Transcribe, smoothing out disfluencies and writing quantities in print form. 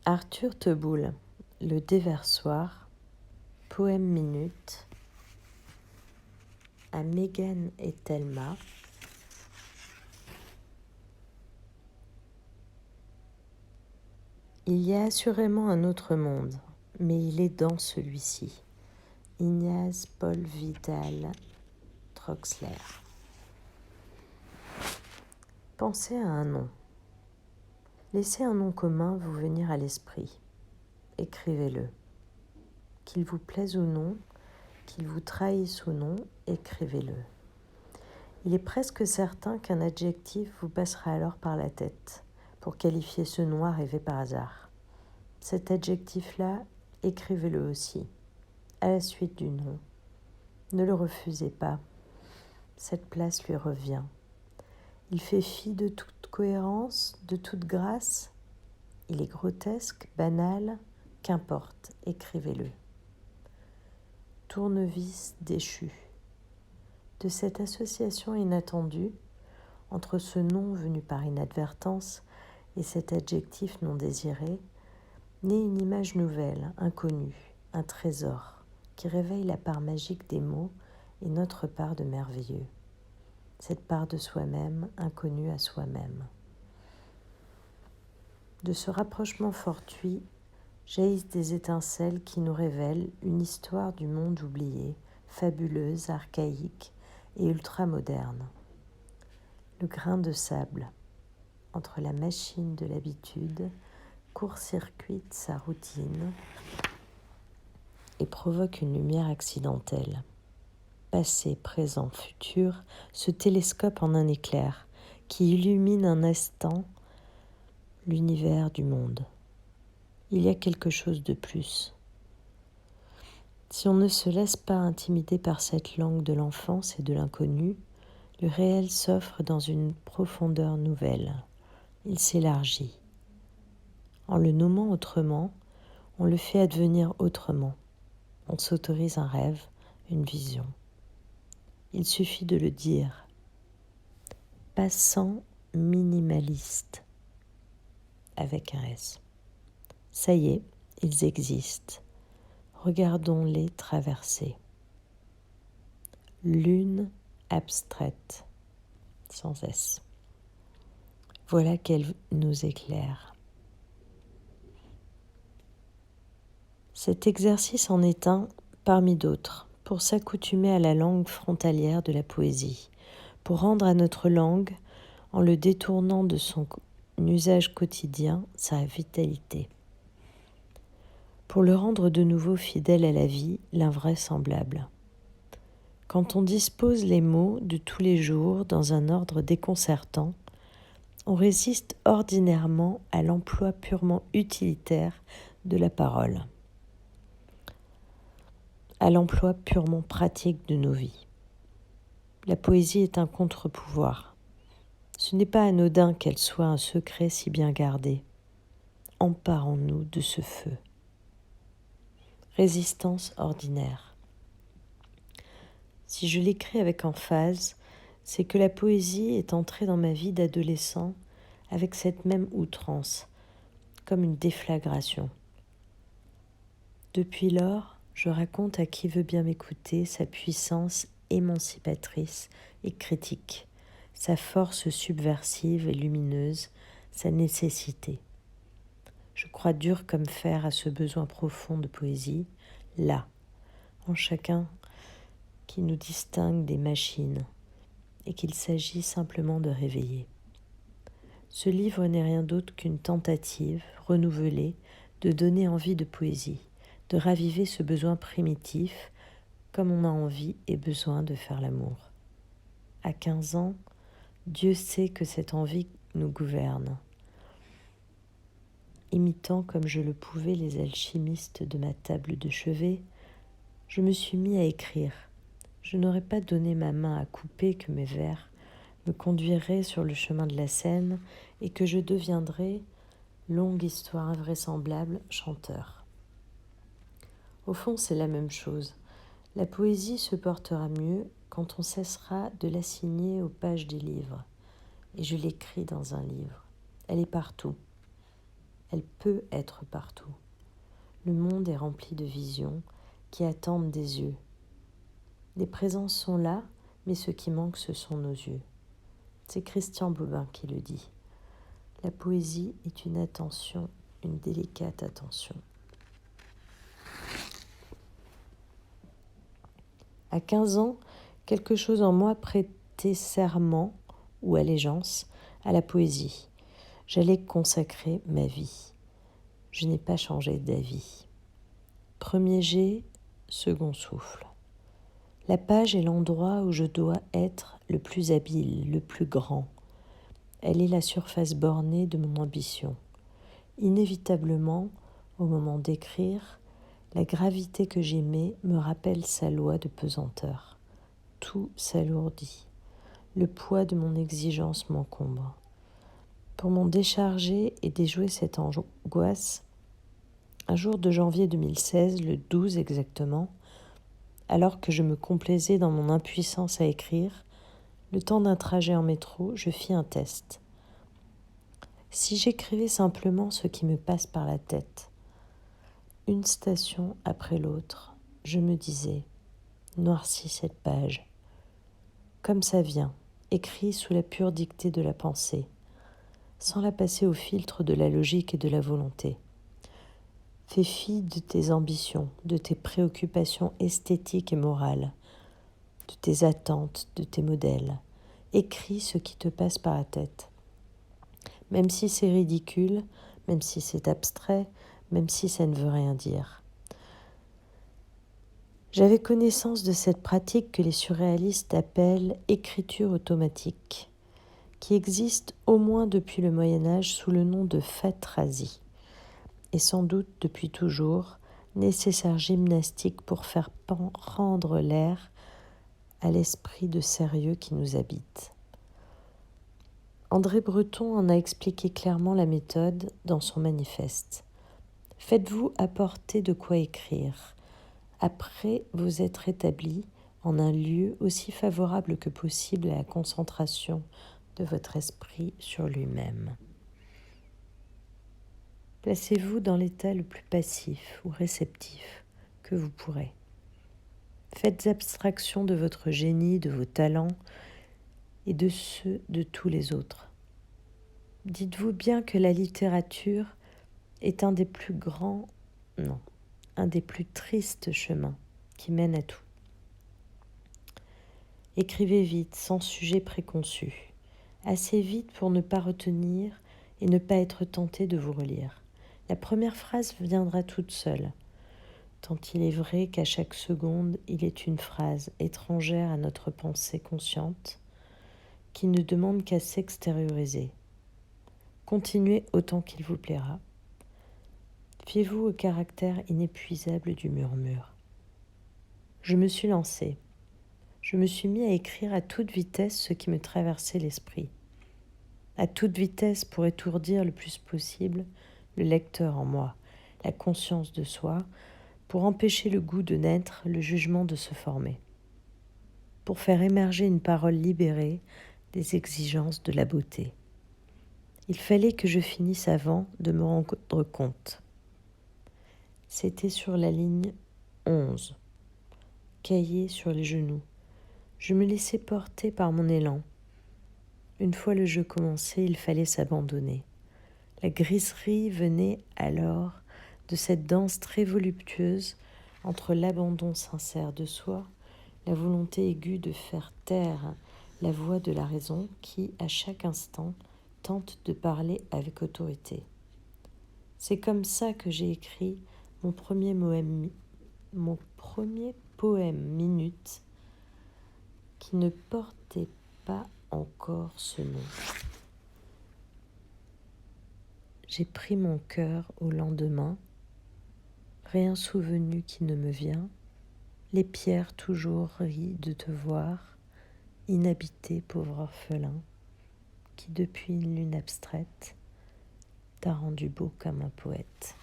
Arthur Teboul, Le Déversoir, poème minute, à Megan et Thelma. Il y a assurément un autre monde, mais il est dans celui-ci. Ignace Paul Vidal Troxler. Pensez à un nom. Laissez un nom commun vous venir à l'esprit. Écrivez-le. Qu'il vous plaise ou non, qu'il vous trahisse ou non, écrivez-le. Il est presque certain qu'un adjectif vous passera alors par la tête pour qualifier ce nom arrivé par hasard. Cet adjectif-là, écrivez-le aussi, à la suite du nom. Ne le refusez pas. Cette place lui revient. Il fait fi de toute cohérence, de toute grâce. Il est grotesque, banal, qu'importe, écrivez-le. Tournevis déchu. De cette association inattendue, entre ce nom venu par inadvertance et cet adjectif non désiré, naît une image nouvelle, inconnue, un trésor, qui réveille la part magique des mots et notre part de merveilleux. Cette part de soi-même, inconnue à soi-même. De ce rapprochement fortuit, jaillissent des étincelles qui nous révèlent une histoire du monde oublié, fabuleuse, archaïque et ultramoderne. Le grain de sable, entre la machine de l'habitude, court-circuite sa routine et provoque une lumière accidentelle. Passé, présent, futur, se télescope en un éclair qui illumine un instant l'univers du monde. Il y a quelque chose de plus. Si on ne se laisse pas intimider par cette langue de l'enfance et de l'inconnu, le réel s'offre dans une profondeur nouvelle. Il s'élargit. En le nommant autrement, on le fait advenir autrement. On s'autorise un rêve, une vision. Il suffit de le dire. Passants minimalistes, avec un S. Ça y est, ils existent. Regardons-les traverser. Lune abstraite, sans S. Voilà qu'elle nous éclaire. Cet exercice en est un parmi d'autres, pour s'accoutumer à la langue frontalière de la poésie, pour rendre à notre langue, en le détournant de son usage quotidien, sa vitalité. Pour le rendre de nouveau fidèle à la vie, l'invraisemblable. Quand on dispose les mots de tous les jours dans un ordre déconcertant, on résiste ordinairement à l'emploi purement utilitaire de la parole, à l'emploi purement pratique de nos vies. La poésie est un contre-pouvoir. Ce n'est pas anodin qu'elle soit un secret si bien gardé. Emparons-nous de ce feu. Résistance ordinaire. Si je l'écris avec emphase, c'est que la poésie est entrée dans ma vie d'adolescent avec cette même outrance, comme une déflagration. Depuis lors, je raconte à qui veut bien m'écouter sa puissance émancipatrice et critique, sa force subversive et lumineuse, sa nécessité. Je crois dur comme fer à ce besoin profond de poésie, là, en chacun qui nous distingue des machines et qu'il s'agit simplement de réveiller. Ce livre n'est rien d'autre qu'une tentative renouvelée de donner envie de poésie, de raviver ce besoin primitif, comme on a envie et besoin de faire l'amour. À 15 ans, Dieu sait que cette envie nous gouverne. Imitant comme je le pouvais les alchimistes de ma table de chevet, je me suis mis à écrire. Je n'aurais pas donné ma main à couper que mes vers me conduiraient sur le chemin de la scène et que je deviendrais, longue histoire invraisemblable, chanteur. Au fond, c'est la même chose. La poésie se portera mieux quand on cessera de l'assigner aux pages des livres. Et je l'écris dans un livre. Elle est partout. Elle peut être partout. Le monde est rempli de visions qui attendent des yeux. Les présences sont là, mais ce qui manque, ce sont nos yeux. C'est Christian Bobin qui le dit. La poésie est une attention, une délicate attention. À 15 ans, quelque chose en moi prêtait serment ou allégeance à la poésie. J'allais consacrer ma vie. Je n'ai pas changé d'avis. Premier jet, second souffle. La page est l'endroit où je dois être le plus habile, le plus grand. Elle est la surface bornée de mon ambition. Inévitablement, au moment d'écrire, la gravité que j'y mets me rappelle sa loi de pesanteur. Tout s'alourdit. Le poids de mon exigence m'encombre. Pour m'en décharger et déjouer cette angoisse, un jour de janvier 2016, le 12 exactement, alors que je me complaisais dans mon impuissance à écrire, le temps d'un trajet en métro, je fis un test. Si j'écrivais simplement ce qui me passe par la tête, une station après l'autre, je me disais, noircis cette page. Comme ça vient, écrit sous la pure dictée de la pensée, sans la passer au filtre de la logique et de la volonté. Fais fi de tes ambitions, de tes préoccupations esthétiques et morales, de tes attentes, de tes modèles. Écris ce qui te passe par la tête. Même si c'est ridicule, même si c'est abstrait, même si ça ne veut rien dire. J'avais connaissance de cette pratique que les surréalistes appellent écriture automatique, qui existe au moins depuis le Moyen-Âge sous le nom de phatrasie, et sans doute depuis toujours, nécessaire gymnastique pour faire rendre l'air à l'esprit de sérieux qui nous habite. André Breton en a expliqué clairement la méthode dans son manifeste. Faites-vous apporter de quoi écrire. Après vous être établi en un lieu aussi favorable que possible à la concentration de votre esprit sur lui-même. Placez-vous dans l'état le plus passif ou réceptif que vous pourrez. Faites abstraction de votre génie, de vos talents et de ceux de tous les autres. Dites-vous bien que la littérature est un des plus grands, non, un des plus tristes chemins qui mènent à tout. Écrivez vite, sans sujet préconçu, assez vite pour ne pas retenir et ne pas être tenté de vous relire. La première phrase viendra toute seule, tant il est vrai qu'à chaque seconde, il est une phrase étrangère à notre pensée consciente qui ne demande qu'à s'extérioriser. Continuez autant qu'il vous plaira. Fiez-vous au caractère inépuisable du murmure. Je me suis lancée. Je me suis mis à écrire à toute vitesse ce qui me traversait l'esprit. À toute vitesse pour étourdir le plus possible le lecteur en moi, la conscience de soi, pour empêcher le goût de naître, le jugement de se former. Pour faire émerger une parole libérée des exigences de la beauté. Il fallait que je finisse avant de me rendre compte. C'était sur la ligne 11, cahier sur les genoux. Je me laissais porter par mon élan. Une fois le jeu commencé, il fallait s'abandonner. La griserie venait alors de cette danse très voluptueuse entre l'abandon sincère de soi, la volonté aiguë de faire taire la voix de la raison qui, à chaque instant, tente de parler avec autorité. C'est comme ça que j'ai écrit mon premier poème minute qui ne portait pas encore ce nom. J'ai pris mon cœur au lendemain, rien souvenu qui ne me vient, les pierres toujours rient de te voir, inhabité pauvre orphelin, qui depuis une lune abstraite t'a rendu beau comme un poète.